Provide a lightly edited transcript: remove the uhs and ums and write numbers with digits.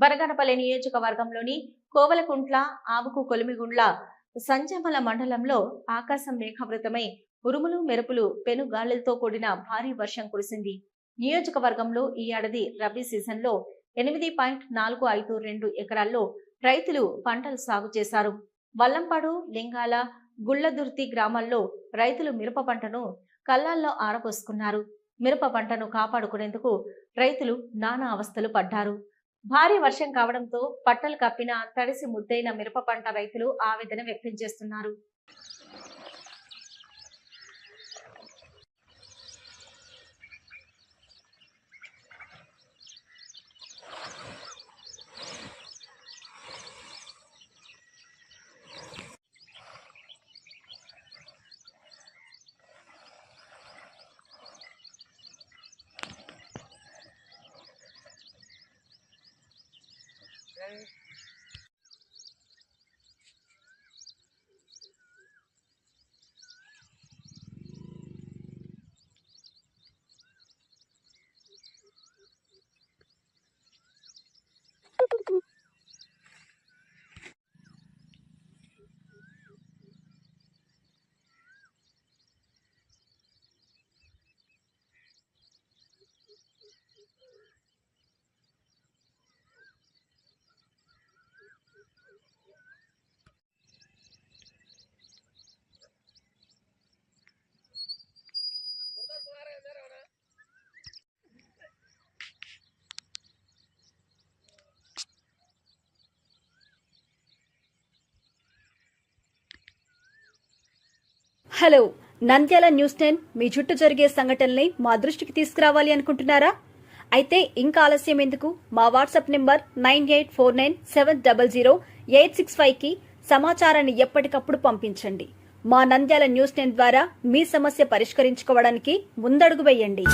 బనగానపల్లి నియోజకవర్గంలోని కోవలకుంట్ల, ఆవుకు కొలిమిగుండ్ల, సంజమల మండలంలో ఆకాశం మేఘావృతమై ఉరుములు మెరుపులు పెనుగాలులతో కూడిన భారీ వర్షం కురిసింది. నియోజకవర్గంలో ఈ ఏడాది రబీ సీజన్లో 8.452 ఎకరాల్లో రైతులు పంటలు సాగు చేశారు. వల్లంపాడు, లింగాల, గుళ్లదుర్తి గ్రామాల్లో రైతులు మిరప పంటను కల్లాల్లో ఆరబోసుకున్నారు. మిరప పంటను కాపాడుకునేందుకు రైతులు నానా అవస్థలు పడ్డారు. భారీ వర్షం కావడంతో పట్టలు కప్పిన తడిసి ముద్దైన మిరప పంట రైతులు ఆవేదన వ్యక్తం చేస్తున్నారు. హలో, నంద్యాల న్యూస్ 10 మీ చుట్టూ జరిగే సంఘటనల్ని మా దృష్టికి తీసుకురావాలి అనుకుంటున్నారా? అయితే ఇంకా ఆలస్యం ఎందుకు? మా వాట్సాప్ నెంబర్ 9849700865కి సమాచారాన్ని ఎప్పటికప్పుడు పంపించండి. మా నంద్యాల న్యూస్ 10 ద్వారా మీ సమస్య పరిష్కరించుకోవడానికి ముందడుగు వేయండి.